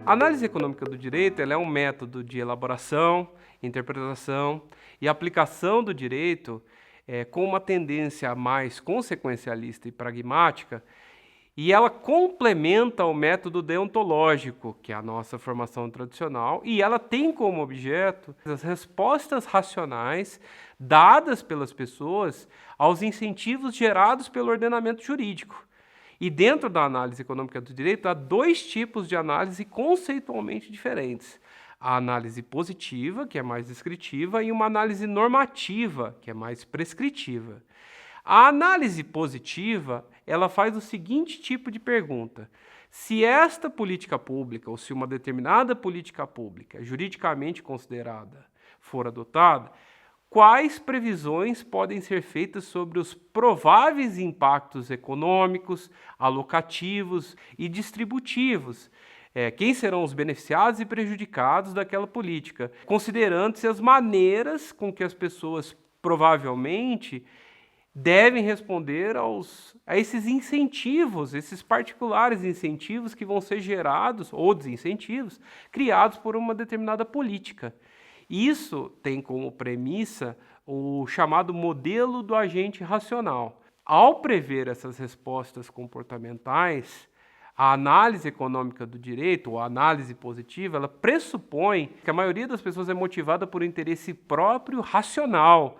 A análise econômica do direito ela é um método de elaboração, interpretação e aplicação do direito com uma tendência mais consequencialista e pragmática, e ela complementa o método deontológico, que é a nossa formação tradicional, e ela tem como objeto as respostas racionais dadas pelas pessoas aos incentivos gerados pelo ordenamento jurídico. E dentro da análise econômica do direito, há dois tipos de análise conceitualmente diferentes. A análise positiva, que é mais descritiva, e uma análise normativa, que é mais prescritiva. A análise positiva, ela faz o seguinte tipo de pergunta: se esta política pública, ou se uma determinada política pública, juridicamente considerada, for adotada, quais previsões podem ser feitas sobre os prováveis impactos econômicos, alocativos e distributivos? Quem serão os beneficiados e prejudicados daquela política, considerando-se as maneiras com que as pessoas provavelmente devem responder a esses incentivos, esses particulares incentivos que vão ser gerados, ou desincentivos, criados por uma determinada política. Isso tem como premissa o chamado modelo do agente racional. Ao prever essas respostas comportamentais, a análise econômica do direito, ou a análise positiva, ela pressupõe que a maioria das pessoas é motivada por interesse próprio racional.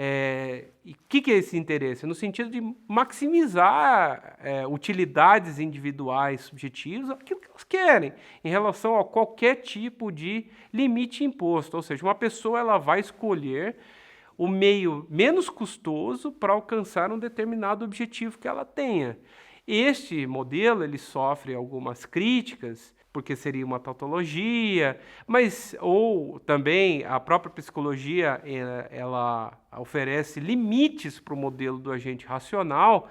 E o que é esse interesse? No sentido de maximizar utilidades individuais, subjetivas, aquilo que elas querem, em relação a qualquer tipo de limite imposto. Ou seja, uma pessoa ela vai escolher o meio menos custoso para alcançar um determinado objetivo que ela tenha. Este modelo ele sofre algumas críticas, porque seria uma tautologia, ou também a própria psicologia ela oferece limites para o modelo do agente racional,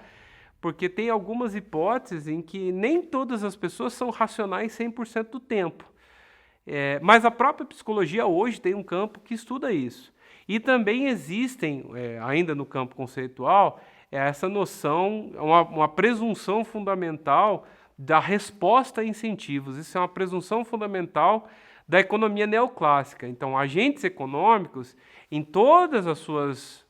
porque tem algumas hipóteses em que nem todas as pessoas são racionais 100% do tempo. Mas a própria psicologia hoje tem um campo que estuda isso. E também existem, ainda no campo conceitual, essa noção, uma presunção fundamental da resposta a incentivos. Isso é uma presunção fundamental da economia neoclássica. Então, agentes econômicos, em todas as suas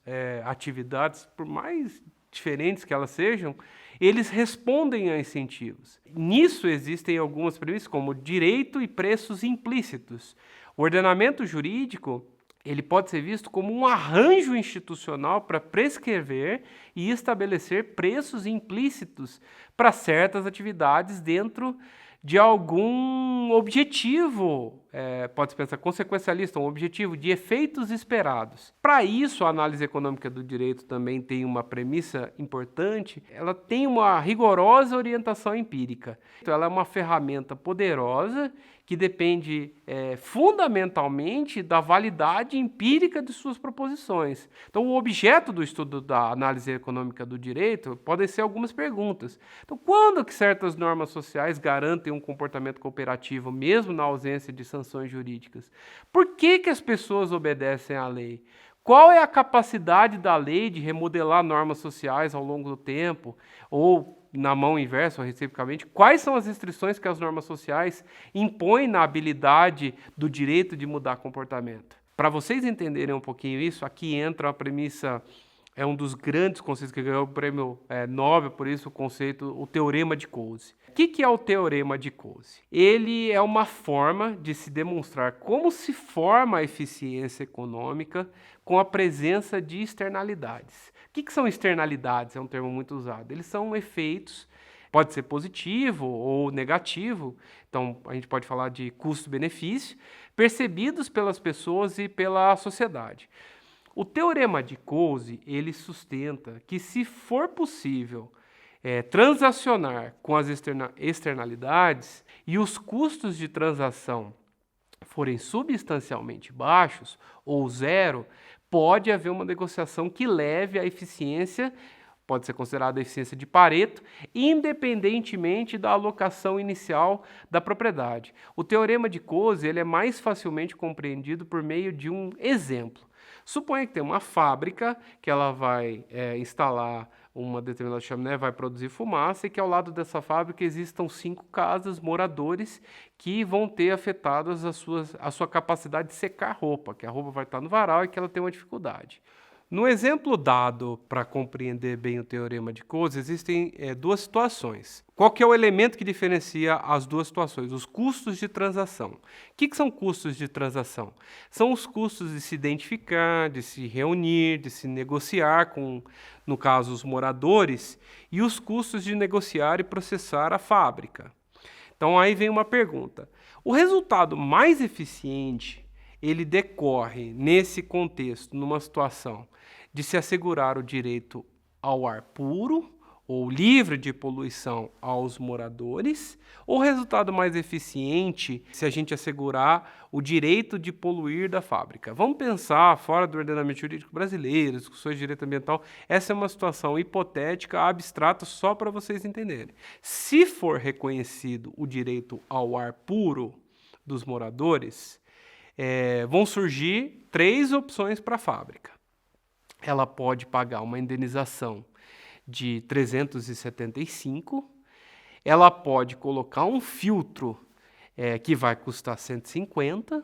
atividades, por mais diferentes que elas sejam, eles respondem a incentivos. Nisso existem algumas premissas, como direito e preços implícitos. O ordenamento jurídico ele pode ser visto como um arranjo institucional para prescrever e estabelecer preços implícitos para certas atividades dentro de algum objetivo, pode-se pensar consequencialista, um objetivo de efeitos esperados. Para isso, a análise econômica do direito também tem uma premissa importante, ela tem uma rigorosa orientação empírica. Então, ela é uma ferramenta poderosa que depende fundamentalmente da validade empírica de suas proposições. Então, o objeto do estudo da análise econômica do direito podem ser algumas perguntas. Então, quando que certas normas sociais garantem um comportamento cooperativo, mesmo na ausência de sanções jurídicas? Por que as pessoas obedecem à lei? Qual é a capacidade da lei de remodelar normas sociais ao longo do tempo? Ou, na mão inversa, ou reciprocamente, quais são as restrições que as normas sociais impõem na habilidade do direito de mudar comportamento? Para vocês entenderem um pouquinho isso, aqui entra a premissa, é um dos grandes conceitos que ganhou o prêmio Nobel, por isso o conceito, o Teorema de Coase. O que é o Teorema de Coase? Ele é uma forma de se demonstrar como se forma a eficiência econômica com a presença de externalidades. O que são externalidades? É um termo muito usado. Eles são efeitos, pode ser positivo ou negativo, então a gente pode falar de custo-benefício, percebidos pelas pessoas e pela sociedade. O Teorema de Coase, ele sustenta que se for possível transacionar com as externalidades e os custos de transação forem substancialmente baixos ou zero, pode haver uma negociação que leve à eficiência pode ser considerada a eficiência de Pareto, independentemente da alocação inicial da propriedade. O teorema de Coase ele é mais facilmente compreendido por meio de um exemplo. Suponha que tem uma fábrica que ela vai instalar uma determinada chaminé, vai produzir fumaça e que ao lado dessa fábrica existam 5 casas, moradores, que vão ter afetadas a sua capacidade de secar roupa, que a roupa vai estar no varal e que ela tem uma dificuldade. No exemplo dado para compreender bem o teorema de Coase, existem duas situações. Qual que é o elemento que diferencia as duas situações? Os custos de transação. O que são custos de transação? São os custos de se identificar, de se reunir, de se negociar com, no caso, os moradores, e os custos de negociar e processar a fábrica. Então aí vem uma pergunta. O resultado mais eficiente, ele decorre nesse contexto, numa situação de se assegurar o direito ao ar puro ou livre de poluição aos moradores, ou o resultado mais eficiente se a gente assegurar o direito de poluir da fábrica. Vamos pensar fora do ordenamento jurídico brasileiro, discussões de direito ambiental, essa é uma situação hipotética, abstrata, só para vocês entenderem. Se for reconhecido o direito ao ar puro dos moradores, vão surgir 3 opções para a fábrica. Ela pode pagar uma indenização de 375, ela pode colocar um filtro que vai custar 150,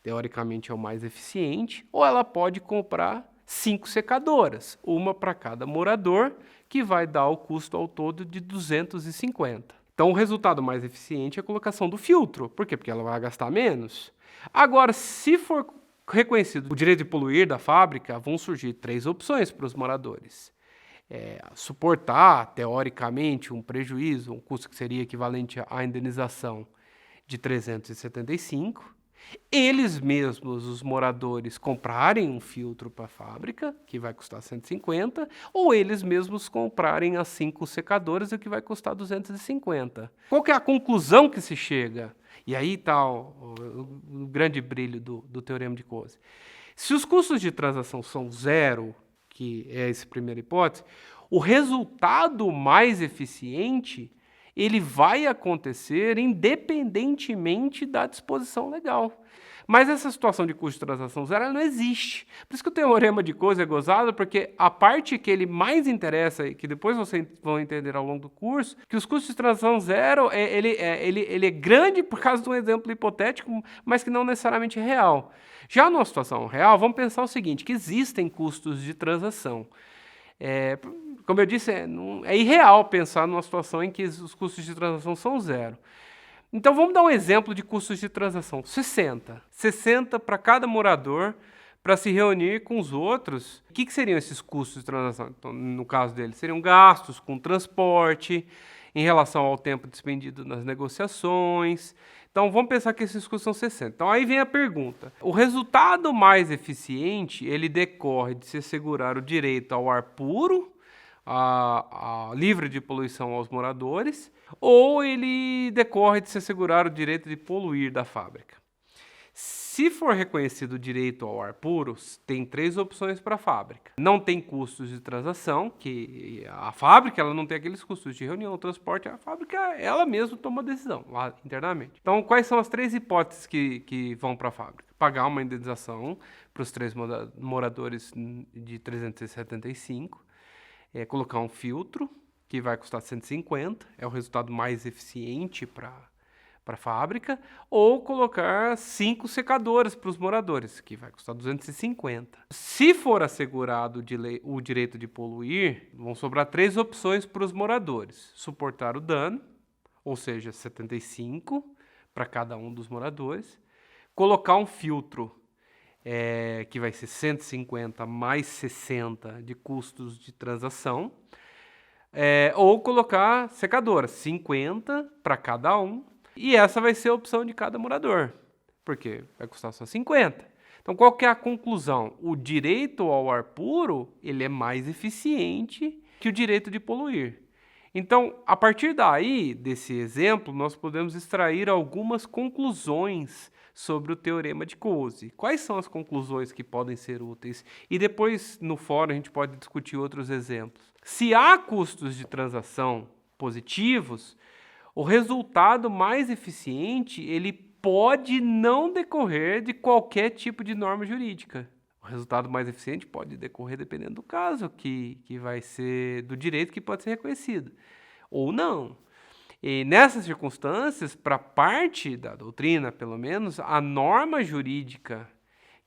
teoricamente é o mais eficiente, ou ela pode comprar 5 secadoras, uma para cada morador, que vai dar o custo ao todo de 250. Então o resultado mais eficiente é a colocação do filtro. Por quê? Porque ela vai gastar menos. Agora, se for reconhecido o direito de poluir da fábrica, vão surgir 3 opções para os moradores. Suportar, teoricamente, um prejuízo, um custo que seria equivalente à indenização de 375. Eles mesmos, os moradores, comprarem um filtro para a fábrica, que vai custar 150, ou eles mesmos comprarem as 5 secadoras, o que vai custar 250. Qual que é a conclusão que se chega? E aí está o grande brilho do teorema de Coase. Se os custos de transação são 0, que é essa primeira hipótese, o resultado mais eficiente ele vai acontecer independentemente da disposição legal. Mas essa situação de custo de transação zero ela não existe. Por isso que o teorema de Coase é gozado, porque a parte que ele mais interessa, e que depois vocês vão entender ao longo do curso, que os custos de transação zero, ele é grande por causa de um exemplo hipotético, mas que não necessariamente é real. Já numa situação real, vamos pensar o seguinte, que existem custos de transação. Como eu disse, é irreal pensar numa situação em que os custos de transação são 0. Então vamos dar um exemplo de custos de transação. 60 para cada morador para se reunir com os outros. O que seriam esses custos de transação? Então, no caso dele, seriam gastos com transporte, em relação ao tempo despendido nas negociações. Então vamos pensar que esses custos são 60. Então aí vem a pergunta. O resultado mais eficiente, ele decorre de se assegurar o direito ao ar puro, livre de poluição aos moradores, ou ele decorre de se assegurar o direito de poluir da fábrica. Se for reconhecido o direito ao ar puro, tem 3 opções para a fábrica. Não tem custos de transação, que a fábrica ela não tem aqueles custos de reunião, transporte, a fábrica ela mesma toma a decisão lá internamente. Então, quais são as 3 hipóteses que vão para a fábrica? Pagar uma indenização para os 3 moradores de 375, colocar um filtro, que vai custar 150, é o resultado mais eficiente para a fábrica, ou colocar 5 secadoras para os moradores, que vai custar 250. Se for assegurado o direito de poluir, vão sobrar 3 opções para os moradores. Suportar o dano, ou seja, 75 para cada um dos moradores. Colocar um filtro, que vai ser 150 mais 60 de custos de transação, ou colocar secadora, 50 para cada um, e essa vai ser a opção de cada morador, porque vai custar só 50. Então, qual que é a conclusão? O direito ao ar puro ele é mais eficiente que o direito de poluir. Então, a partir daí, desse exemplo, nós podemos extrair algumas conclusões sobre o teorema de Coase. Quais são as conclusões que podem ser úteis? E depois, no fórum, a gente pode discutir outros exemplos. Se há custos de transação positivos, o resultado mais eficiente, ele pode não decorrer de qualquer tipo de norma jurídica. O resultado mais eficiente pode decorrer dependendo do caso, que vai ser do direito que pode ser reconhecido, ou não. E nessas circunstâncias, para parte da doutrina, pelo menos, a norma jurídica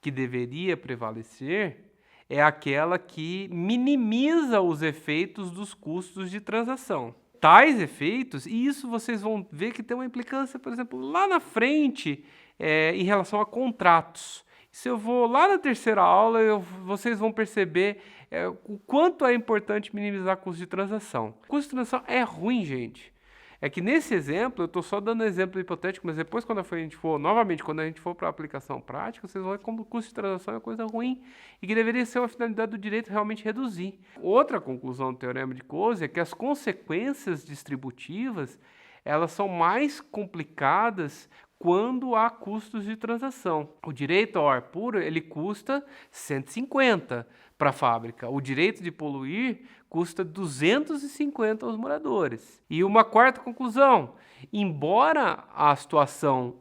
que deveria prevalecer é aquela que minimiza os efeitos dos custos de transação. Tais efeitos, e isso vocês vão ver que tem uma implicância, por exemplo, lá na frente, em relação a contratos. Se eu vou lá na terceira aula, vocês vão perceber o quanto é importante minimizar custo de transação. Custo de transação é ruim, gente. É que nesse exemplo, eu estou só dando exemplo hipotético, mas depois quando a gente for para a aplicação prática, vocês vão ver como o custo de transação é coisa ruim e que deveria ser uma finalidade do direito realmente reduzir. Outra conclusão do teorema de Coase é que as consequências distributivas, elas são mais complicadas quando há custos de transação. O direito ao ar puro, ele custa 150 para a fábrica. O direito de poluir custa 250 aos moradores. E uma quarta conclusão, embora a situação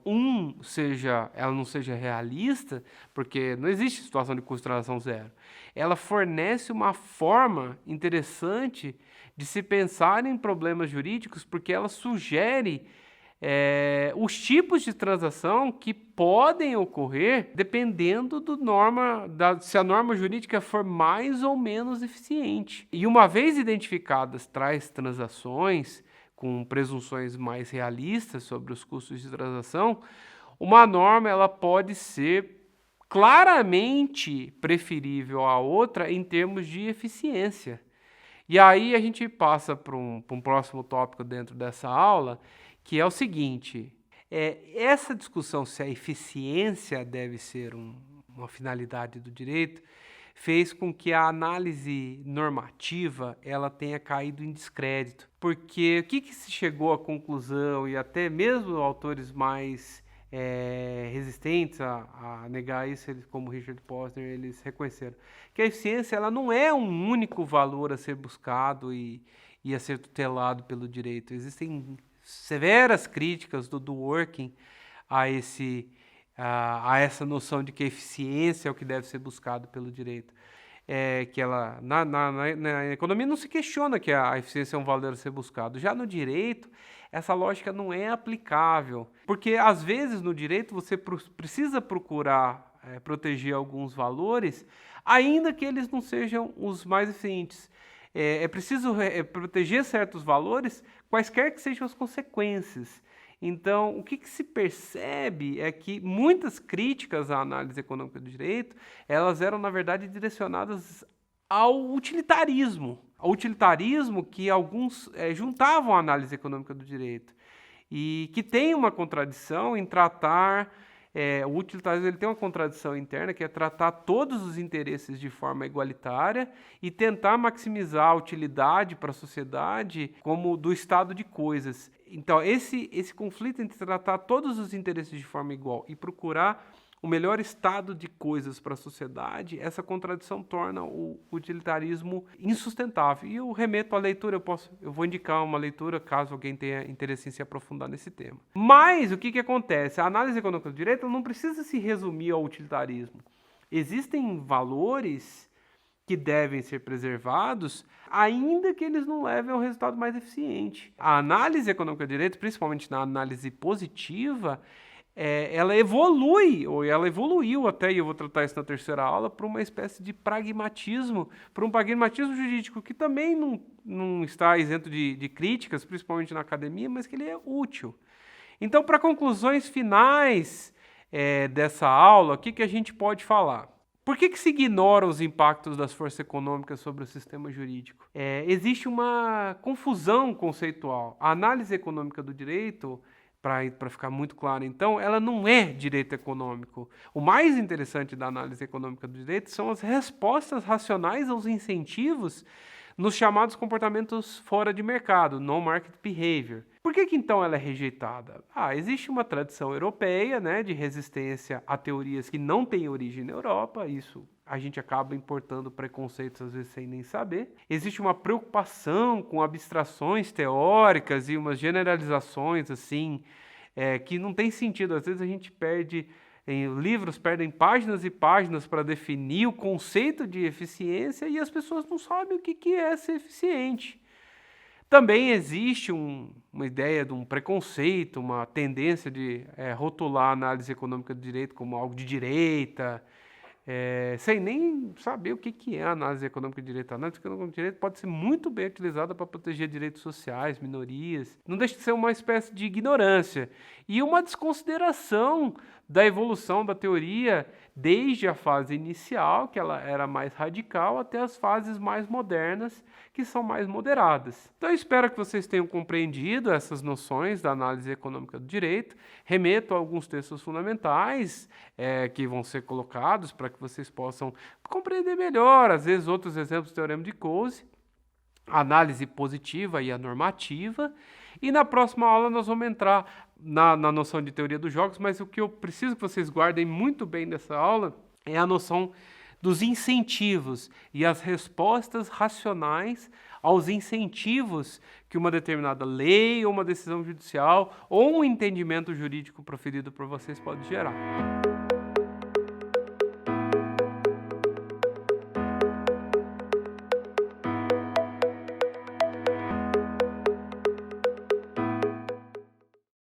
ela não seja realista, porque não existe situação de custo de transação zero, ela fornece uma forma interessante de se pensar em problemas jurídicos, porque ela sugere os tipos de transação que podem ocorrer dependendo se a norma jurídica for mais ou menos eficiente. E uma vez identificadas tais transações com presunções mais realistas sobre os custos de transação, uma norma ela pode ser claramente preferível à outra em termos de eficiência. E aí a gente passa para um próximo tópico dentro dessa aula, que é o seguinte, essa discussão se a eficiência deve ser uma finalidade do direito, fez com que a análise normativa ela tenha caído em descrédito. Porque o que se chegou à conclusão, e até mesmo autores mais resistentes a negar isso, como Richard Posner, eles reconheceram que a eficiência ela não é um único valor a ser buscado e a ser tutelado pelo direito. Existem severas críticas do Dworkin a essa noção de que a eficiência é o que deve ser buscado pelo direito. Que ela na economia não se questiona que a eficiência é um valor a ser buscado. Já no direito, essa lógica não é aplicável, porque às vezes no direito você precisa procurar proteger alguns valores, ainda que eles não sejam os mais eficientes. É preciso proteger certos valores, quaisquer que sejam as consequências. Então, o que se percebe é que muitas críticas à análise econômica do direito, elas eram, na verdade, direcionadas ao utilitarismo. Ao utilitarismo que alguns juntavam à análise econômica do direito. E que tem uma contradição em tratar... o utilitarismo ele tem uma contradição interna, que é tratar todos os interesses de forma igualitária e tentar maximizar a utilidade para a sociedade como do estado de coisas. Então, esse conflito entre tratar todos os interesses de forma igual e procurar o melhor estado de coisas para a sociedade, essa contradição torna o utilitarismo insustentável. E eu remeto à leitura, eu vou indicar uma leitura caso alguém tenha interesse em se aprofundar nesse tema. Mas o que acontece? A análise econômica do direito não precisa se resumir ao utilitarismo. Existem valores que devem ser preservados, ainda que eles não levem ao resultado mais eficiente. A análise econômica do direito, principalmente na análise positiva, ela evolui, ou ela evoluiu até, e eu vou tratar isso na terceira aula, para uma espécie de pragmatismo, para um pragmatismo jurídico que também não está isento de críticas, principalmente na academia, mas que ele é útil. Então, para conclusões finais dessa aula, o que a gente pode falar? Por que se ignora os impactos das forças econômicas sobre o sistema jurídico? Existe uma confusão conceitual. A análise econômica do direito, para ficar muito claro, então, ela não é direito econômico. O mais interessante da análise econômica do direito são as respostas racionais aos incentivos nos chamados comportamentos fora de mercado, non-market behavior. Por que então ela é rejeitada? Existe uma tradição europeia, né, de resistência a teorias que não têm origem na Europa, isso a gente acaba importando preconceitos às vezes sem nem saber. Existe uma preocupação com abstrações teóricas e umas generalizações assim, que não tem sentido. Às vezes a gente livros perdem páginas e páginas para definir o conceito de eficiência e as pessoas não sabem o que é ser eficiente. Também existe uma ideia de um preconceito, uma tendência de rotular a análise econômica do direito como algo de direita, sem nem saber o que é a análise econômica de direito. A análise econômica de direito pode ser muito bem utilizada para proteger direitos sociais, minorias. Não deixa de ser uma espécie de ignorância e uma desconsideração da evolução da teoria desde a fase inicial, que ela era mais radical, até as fases mais modernas, que são mais moderadas. Então eu espero que vocês tenham compreendido essas noções da análise econômica do direito. Remeto a alguns textos fundamentais que vão ser colocados para que vocês possam compreender melhor, às vezes outros exemplos do Teorema de Coase, a análise positiva e a normativa. E na próxima aula nós vamos entrar na noção de teoria dos jogos, mas o que eu preciso que vocês guardem muito bem nessa aula é a noção dos incentivos e as respostas racionais aos incentivos que uma determinada lei ou uma decisão judicial ou um entendimento jurídico proferido por vocês pode gerar.